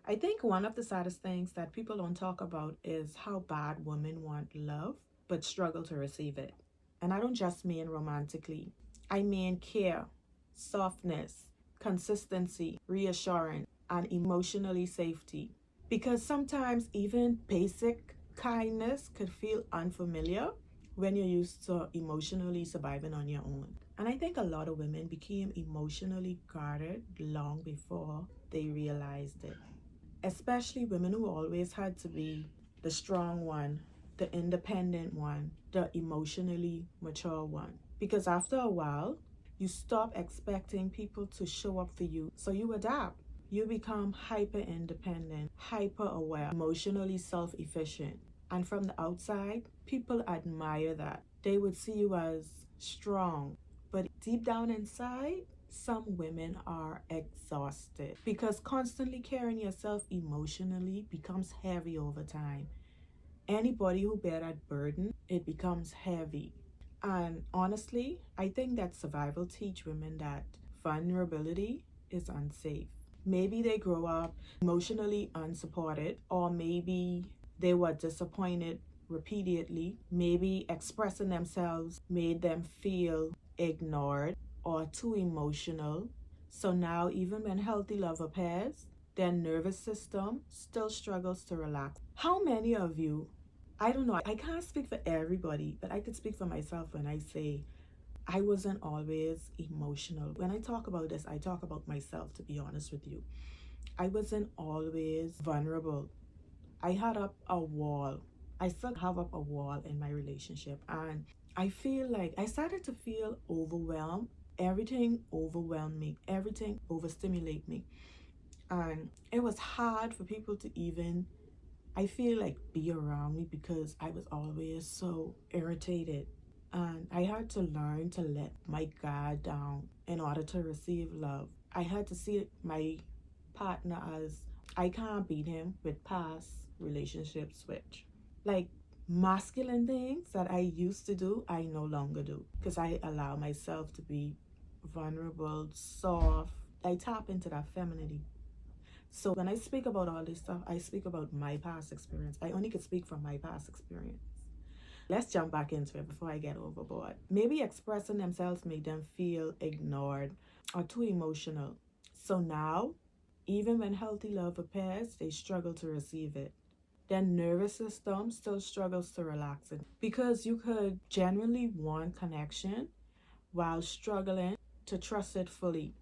I think one of the saddest things that people don't talk about is how bad women want love but struggle to receive it. And I don't just mean romantically, I mean care, softness, consistency, reassurance, and emotionally safety. Because sometimes even basic kindness could feel unfamiliar when you're used to emotionally surviving on your own. And I think a lot of women became emotionally guarded long before they realized it, especially women who always had to be the strong one, the independent one, the emotionally mature one. Because after a while, you stop expecting people to show up for you, so you adapt. You become hyper independent, hyper aware, emotionally self efficient. And from the outside, people admire that. They would see you as strong. But deep down inside, some women are exhausted because constantly carrying yourself emotionally becomes heavy over time. Anybody who bear that burden, it becomes heavy. And honestly, I think that survival teach women that vulnerability is unsafe. Maybe they grow up emotionally unsupported, or maybe they were disappointed repeatedly. Maybe expressing themselves made them feel ignored or too emotional. So now, even when healthy love appears, their nervous system still struggles to relax. How many of you, I don't know, I can't speak for everybody, but I could speak for myself when I say I wasn't always emotional. When I talk about this, I talk about myself, to be honest with you. I wasn't always vulnerable. I had up a wall. I still have up a wall in my relationship. And I feel like I started to feel overwhelmed. Everything overwhelmed me, everything overstimulated me. And it was hard for people to even, I feel like, be around me because I was always so irritated. And I had to learn to let my guard down in order to receive love. I had to see my partner as I can't beat him with past relationship switch. Like masculine things that I used to do, I no longer do because I allow myself to be vulnerable, soft. I tap into that femininity. So when I speak about all this stuff, I speak about my past experience. I only could speak from my past experience. Let's jump back into it before I get overboard. Maybe expressing themselves made them feel ignored or too emotional. So now, even when healthy love appears, they struggle to receive it. Their nervous system still struggles to relax it because you could genuinely want connection while struggling to trust it fully.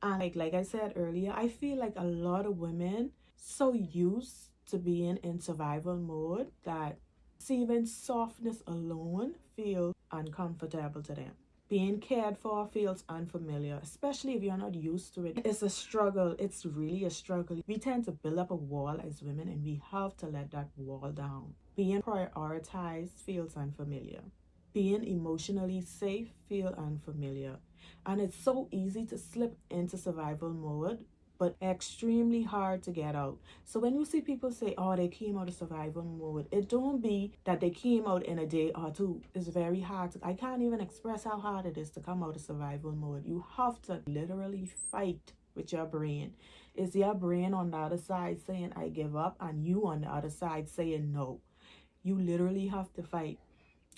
And like I said earlier, I feel like a lot of women so used to being in survival mode that receiving softness alone feels uncomfortable to them. Being cared for feels unfamiliar, especially if you're not used to it. It's a struggle. It's really a struggle. We tend to build up a wall as women and we have to let that wall down. Being prioritized feels unfamiliar. Being emotionally safe feels unfamiliar. And it's so easy to slip into survival mode, but extremely hard to get out. So when you see people say, oh, they came out of survival mode, it don't be that they came out in a day or two. It's very hard. I can't even express how hard it is to come out of survival mode. You have to literally fight with your brain. Is your brain on the other side saying, I give up, and you on the other side saying no? You literally have to fight.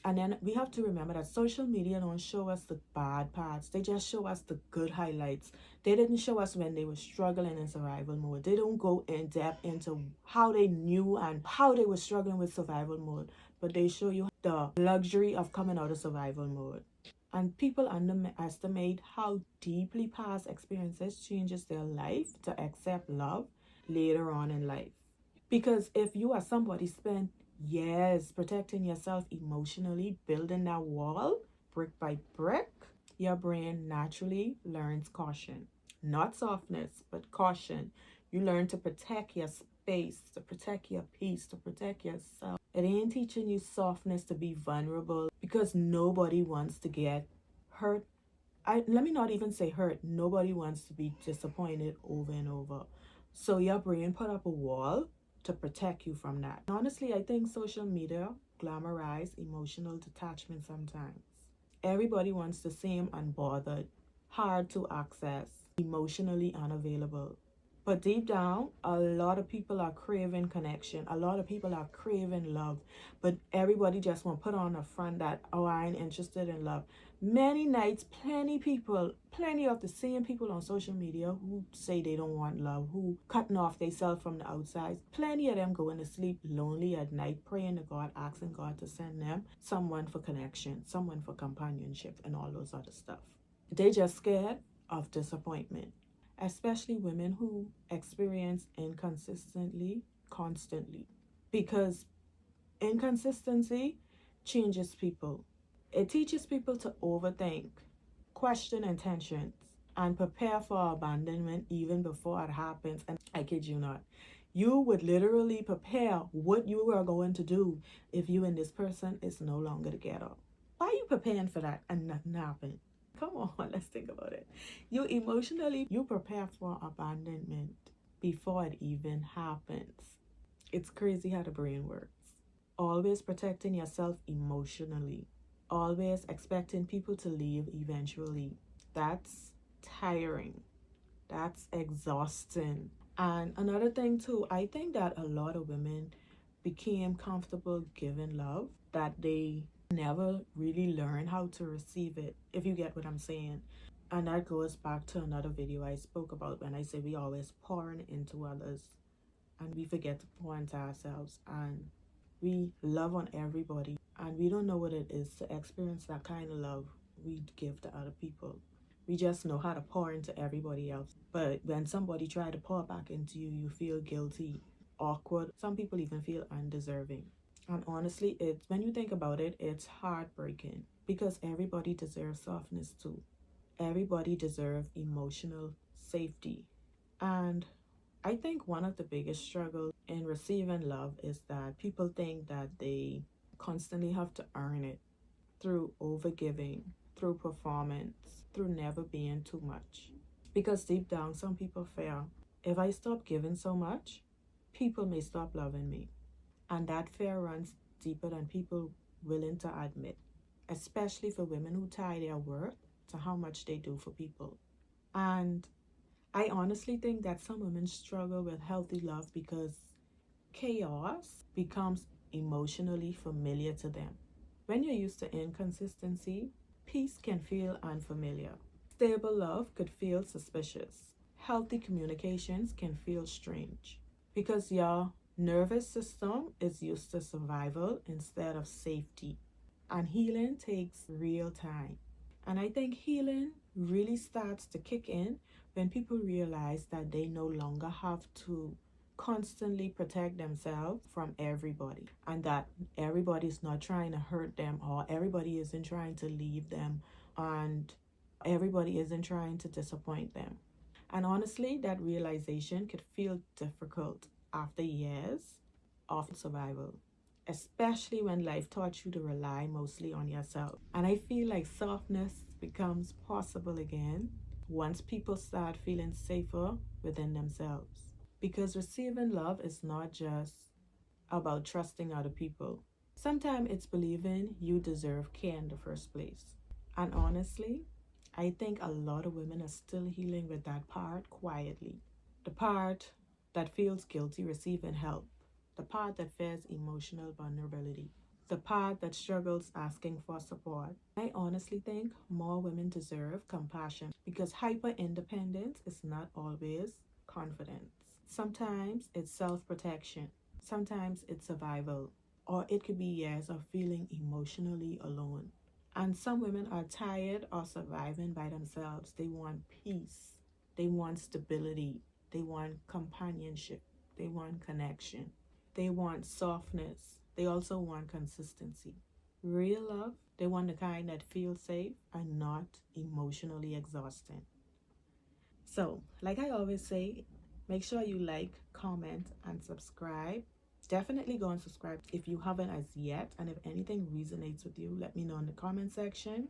And then we have to remember that social media don't show us the bad parts. They just show us the good highlights. They didn't show us when they were struggling in survival mode. They don't go in depth into how they knew and how they were struggling with survival mode. But they show you the luxury of coming out of survival mode. And people underestimate how deeply past experiences changes their life to accept love later on in life. Because if you are somebody spent years protecting yourself emotionally, building that wall brick by brick, your brain naturally learns caution. Not softness, but caution. You learn to protect your space, to protect your peace, to protect yourself. It ain't teaching you softness to be vulnerable because nobody wants to get hurt. Let me not even say hurt. Nobody wants to be disappointed over and over. So your brain put up a wall to protect you from that. Honestly, I think social media glamorize emotional detachment sometimes. Everybody wants the same unbothered, hard to access, emotionally unavailable. But deep down, a lot of people are craving connection. A lot of people are craving love. But everybody just want to put on a front that, oh, I ain't interested in love. Many nights, plenty of the same people on social media who say they don't want love, who cutting off themselves from the outside. Plenty of them going to sleep lonely at night, praying to God, asking God to send them someone for connection, someone for companionship, and all those other stuff. They just scared of disappointment, especially women who experience inconsistently, constantly. Because inconsistency changes people. It teaches people to overthink, question intentions, and prepare for abandonment even before it happens. And I kid you not, you would literally prepare what you are going to do if you and this person is no longer together. Why are you preparing for that and nothing happened? Come on, let's think about it. You prepare for abandonment before it even happens. It's crazy how the brain works. Always protecting yourself emotionally. Always expecting people to leave eventually. That's tiring. That's exhausting. And another thing too, I think that a lot of women became comfortable giving love that they never really learn how to receive it, if you get what I'm saying. And that goes back to another video I spoke about when I say we always pouring into others and we forget to pour into ourselves, and we love on everybody and we don't know what it is to experience that kind of love we give to other people. We just know how to pour into everybody else. But when somebody try to pour back into you, you feel guilty, awkward. Some people even feel undeserving. And honestly, it's when you think about it, it's heartbreaking because everybody deserves softness too. Everybody deserves emotional safety. And I think one of the biggest struggles in receiving love is that people think that they constantly have to earn it through overgiving, through performance, through never being too much. Because deep down, some people fear if I stop giving so much, people may stop loving me. And that fear runs deeper than people willing to admit, especially for women who tie their worth to how much they do for people. And I honestly think that some women struggle with healthy love because chaos becomes emotionally familiar to them. When you're used to inconsistency, peace can feel unfamiliar. Stable love could feel suspicious. Healthy communications can feel strange because your nervous system is used to survival instead of safety. And healing takes real time. And I think healing really starts to kick in when people realize that they no longer have to constantly protect themselves from everybody, and that everybody's not trying to hurt them, or everybody isn't trying to leave them, and everybody isn't trying to disappoint them. And honestly, that realization could feel difficult after years of survival, especially when life taught you to rely mostly on yourself. And I feel like softness becomes possible again once people start feeling safer within themselves. Because receiving love is not just about trusting other people. Sometimes it's believing you deserve care in the first place. And honestly, I think a lot of women are still healing with that part quietly. The part that feels guilty receiving help. The part that fears emotional vulnerability. The part that struggles asking for support. I honestly think more women deserve compassion because hyper independence is not always confidence. Sometimes it's self protection, sometimes it's survival, or it could be years of feeling emotionally alone. And some women are tired of surviving by themselves. They want peace, they want stability, they want companionship, they want connection, they want softness, they also want consistency. Real love, they want the kind that feels safe and not emotionally exhausting. So, like I always say, make sure you like, comment, and subscribe. Definitely go and subscribe if you haven't as yet. And if anything resonates with you, let me know in the comment section.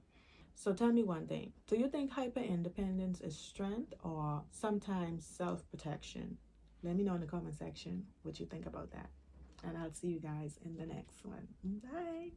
So tell me one thing. Do you think hyper independence is strength or sometimes self-protection? Let me know in the comment section what you think about that. And I'll see you guys in the next one. Bye.